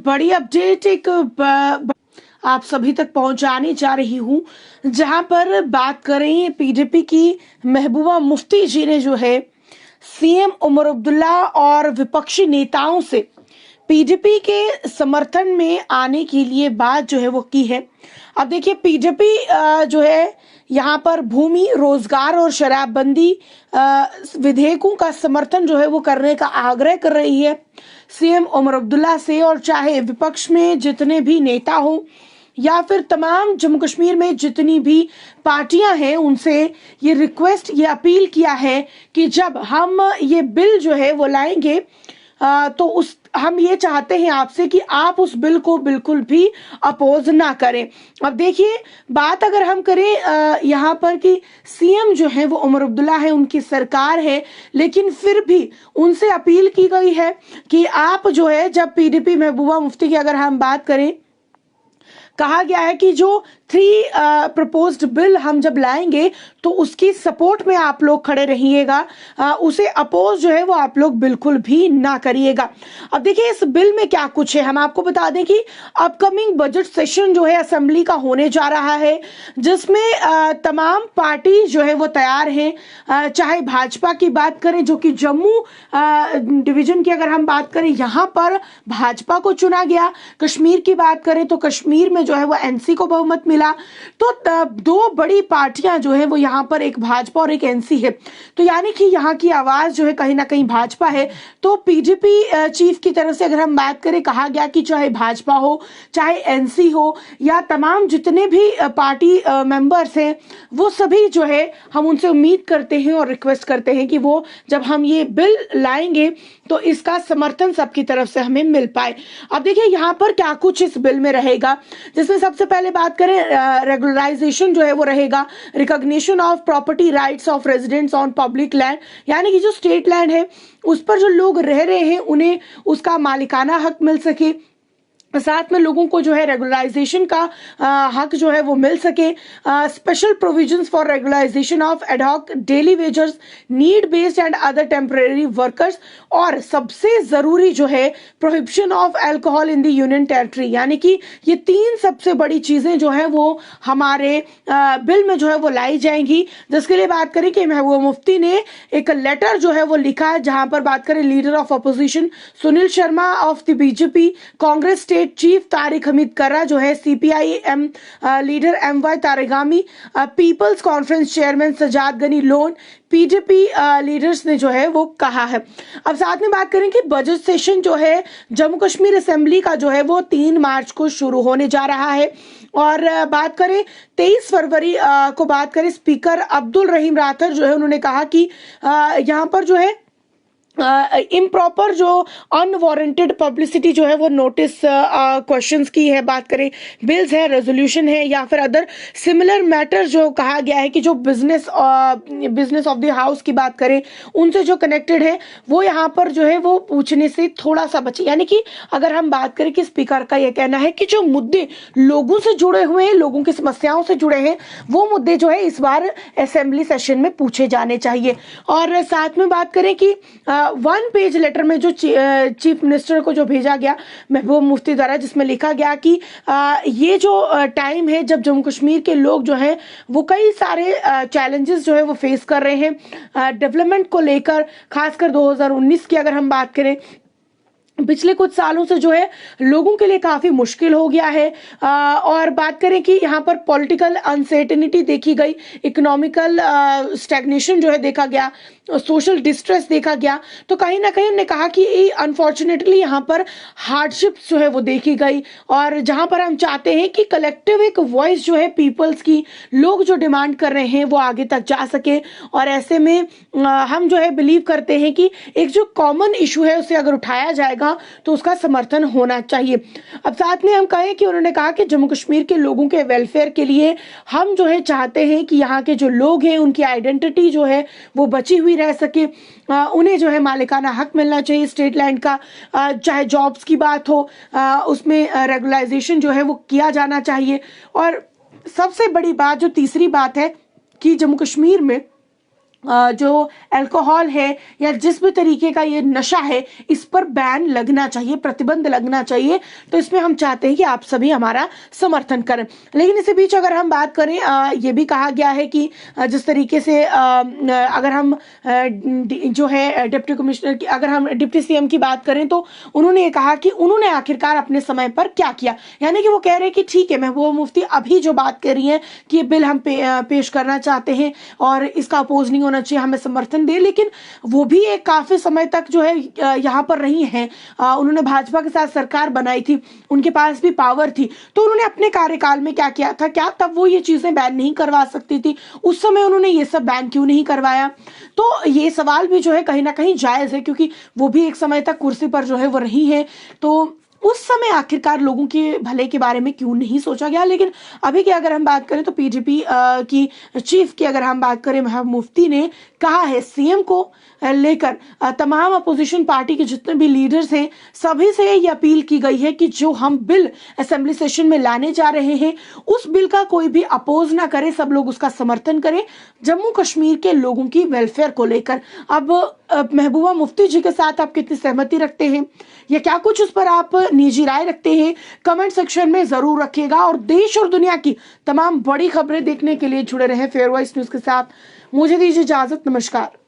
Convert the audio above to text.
बड़ी अपडेट आप सभी तक पहुंचाने जा रही हूं, जहां पर बात करें पीडीपी की महबूबा मुफ्ती जी ने जो है सीएम उमर अब्दुल्ला और विपक्षी नेताओं से पीडीपी के समर्थन में आने के लिए बात जो है वो की है। अब देखिए पीडीपी जो है यहाँ पर भूमि, रोजगार और शराबबंदी विधेयकों का समर्थन जो है वो करने का आग्रह कर रही है सीएम उमर अब्दुल्ला से। और चाहे विपक्ष में जितने भी नेता हो या फिर तमाम जम्मू कश्मीर में जितनी भी पार्टियां हैं, उनसे ये रिक्वेस्ट, ये अपील किया है कि जब हम ये बिल जो है वो लाएंगे तो हम ये चाहते हैं आपसे कि आप उस बिल को बिल्कुल भी अपोज ना करें। अब देखिए बात अगर हम करें यहाँ पर कि सीएम जो है वो उमर अब्दुल्ला है, उनकी सरकार है, लेकिन फिर भी उनसे अपील की गई है कि आप जो है, जब पीडीपी महबूबा मुफ्ती की अगर हम बात करें, कहा गया है कि जो 3 प्रपोज्ड बिल हम जब लाएंगे तो उसकी सपोर्ट में आप लोग खड़े रहिएगा, उसे अपोज जो है वो आप लोग बिल्कुल भी ना करिएगा। अब देखिए इस बिल में क्या कुछ है, हम आपको बता दें कि अपकमिंग बजट सेशन जो है असेंबली का होने जा रहा है, जिसमें तमाम पार्टी जो है वो तैयार हैं। चाहे भाजपा की बात करें, जो कि जम्मू डिवीजन की अगर हम बात करें, यहाँ पर भाजपा को चुना गया। कश्मीर की बात करें तो कश्मीर में जो है वो एनसी को बहुमत मिला। तो 2 बड़ी पार्टियां जो है वो यहाँ पर, एक भाजपा और एक एनसी है, तो यानी कि यहाँ की आवाज जो है कहीं ना कहीं भाजपा है। तो पीडीपी चीफ की तरफ से अगर हम बात करें, कहा गया कि चाहे भाजपा हो, चाहे एनसी हो, या तमाम जितने भी पार्टी मेंबर्स हैं, वो सभी जो है हम उनसे उम्मीद करते हैं और रिक्वेस्ट करते हैं कि वो जब हम ये बिल लाएंगे तो इसका समर्थन सबकी तरफ से हमें मिल पाए। अब देखिए यहाँ पर क्या कुछ इस बिल में रहेगा, जिसमें सबसे पहले बात करें रेगुलराइजेशन जो है वो रहेगा, recognition of property rights of residents on public land, यानी कि जो स्टेट लैंड है उस पर जो लोग रह रहे हैं उन्हें उसका मालिकाना हक मिल सके। साथ में लोगों को जो है रेगुलराइजेशन का हक जो है वो मिल सके। Special provisions for regularisation of ad hoc daily wagers, need based and other temporary workers, और सबसे जरूरी जो है prohibition of alcohol in the union territory, यानी कि ये 3 सबसे बड़ी चीजें जो है वो हमारे बिल में जो है वो लाई जाएंगी। जिसके लिए बात करें कि महबूबा मुफ्ती ने एक लेटर जो है वो लिखा है, जहां पर बात करें leader of opposition Sunil Sharma of the BJP, Congress state chief Tariq Hamid Karra जो है, CPI M leader M Y Tarigami, people's conference chairman Sajad Gani Lone, PDP leaders ने जो है वो कहा है। अब साथ में बात करें कि बजट सेशन जो है जम्मू कश्मीर असेंबली का जो है वो 3 मार्च को शुरू होने जा रहा है। और बात करें 23 फरवरी को बात करें, स्पीकर अब्दुल रहीम राठौर जो है उन्होंने कहा कि यहाँ पर जो है इम्प्रॉपर जो अनवारंटेड पब्लिसिटी जो है वो नोटिस क्वेश्चंस की है, बात करें बिल्स है, रेजोल्यूशन है, या फिर अदर सिमिलर मैटर जो कहा गया है कि जो बिजनेस ऑफ द हाउस की बात करें, उनसे जो कनेक्टेड है वो यहाँ पर जो है वो पूछने से थोड़ा सा बचे। यानी कि अगर हम बात करें कि स्पीकर का ये कहना है कि जो मुद्दे लोगों से जुड़े हुए हैं, लोगों की समस्याओं से जुड़े हैं, वो मुद्दे जो है इस बार असेंबली सेशन में पूछे जाने चाहिए। और साथ में बात करें कि 1 पेज लेटर में जो चीफ मिनिस्टर को जो भेजा गया महबूबा मुफ्ती द्वारा, जिसमें लिखा गया कि ये जो टाइम है जब जम्मू कश्मीर के लोग जो हैं वो कई सारे चैलेंजेस जो है वो फेस कर रहे हैं डेवलपमेंट को लेकर, खासकर 2019 की अगर हम बात करें, पिछले कुछ सालों से जो है लोगों के लिए काफी मुश्किल हो गया है। और बात करें कि यहाँ पर पॉलिटिकल अनसर्टेनिटी देखी गई, इकोनॉमिकल स्टैग्नेशन जो है देखा गया, सोशल डिस्ट्रेस देखा गया। तो कहीं ना कहीं उन्होंने कहा कि अनफॉर्चुनेटली यहाँ पर हार्डशिप्स जो है वो देखी गई, और जहाँ पर हम चाहते हैं कि कलेक्टिव एक वॉइस जो है पीपल्स की, लोग जो डिमांड कर रहे हैं वो आगे तक जा सके। और ऐसे में हम जो है बिलीव करते हैं कि एक जो कॉमन इशू है उसे अगर उठाया जाएगा तो उसका समर्थन होना चाहिए। अब साथ में हम कहें कि उन्होंने कहा कि जम्मू कश्मीर के लोगों के वेलफेयर के लिए हम जो है चाहते हैं कि यहाँ के जो लोग हैं उनकी आइडेंटिटी जो है वो बची हुई रह सके, उन्हें जो है मालिकाना हक मिलना चाहिए स्टेट लैंड का। चाहे जॉब्स की बात हो, उसमें रेगुलाइजेशन जो है वो किया जाना चाहिए। और सबसे बड़ी बात जो तीसरी बात है कि जम्मू कश्मीर में जो अल्कोहल है या जिस भी तरीके का ये नशा है, इस पर बैन लगना चाहिए, प्रतिबंध लगना चाहिए। तो इसमें हम चाहते हैं कि आप सभी हमारा समर्थन करें। लेकिन इसी बीच अगर हम बात करें, ये भी कहा गया है कि जिस तरीके से अगर हम जो है डिप्टी कमिश्नर की, अगर हम डिप्टी सीएम की बात करें, तो उन्होंने ये कहा कि उन्होंने आखिरकार अपने समय पर क्या किया। यानी कि वो कह रहे हैं कि ठीक है, महबूबा मुफ्ती अभी जो बात कर रही है कि ये बिल हम पेश करना चाहते हैं और इसका अपोज नहीं होना चाहिए, हमें समर्थन दे, लेकिन वो भी एक काफी समय तक जो है यहाँ पर रही हैं। उन्होंने भाजपा के साथ सरकार बनाई थी, उनके पास भी पावर थी, तो उन्होंने अपने कार्यकाल में क्या किया था, क्या तब वो ये चीजें बैन नहीं करवा सकती थी? उस समय उन्होंने ये सब बैन क्यों नहीं करवाया? तो ये सवाल भी जो है कहीं ना कहीं जायज है, क्योंकि वो भी एक समय तक कुर्सी पर जो है वो रही है। तो उस समय आखिरकार लोगों के भले के बारे में क्यों नहीं सोचा गया? लेकिन अभी की अगर हम बात करें तो पीडीपी की चीफ की अगर हम बात करें, महबूबा मुफ्ती ने कहा है सीएम को लेकर तमाम अपोजिशन पार्टी के जितने भी लीडर्स हैं सभी से ये अपील की गई है कि जो हम बिल असेंबली सेशन में लाने जा रहे हैं उस बिल का कोई भी अपोज ना करे, सब लोग उसका समर्थन करें, जम्मू कश्मीर के लोगों की वेलफेयर को लेकर। अब महबूबा मुफ्ती जी के साथ आप कितनी सहमति रखते हैं या क्या कुछ उस पर आप निजी राय रखते हैं, कमेंट सेक्शन में जरूर रखिएगा। और देश और दुनिया की तमाम बड़ी खबरें देखने के लिए जुड़े रहें फेयर वॉइस न्यूज के साथ। मुझे दीजिए इजाजत, नमस्कार।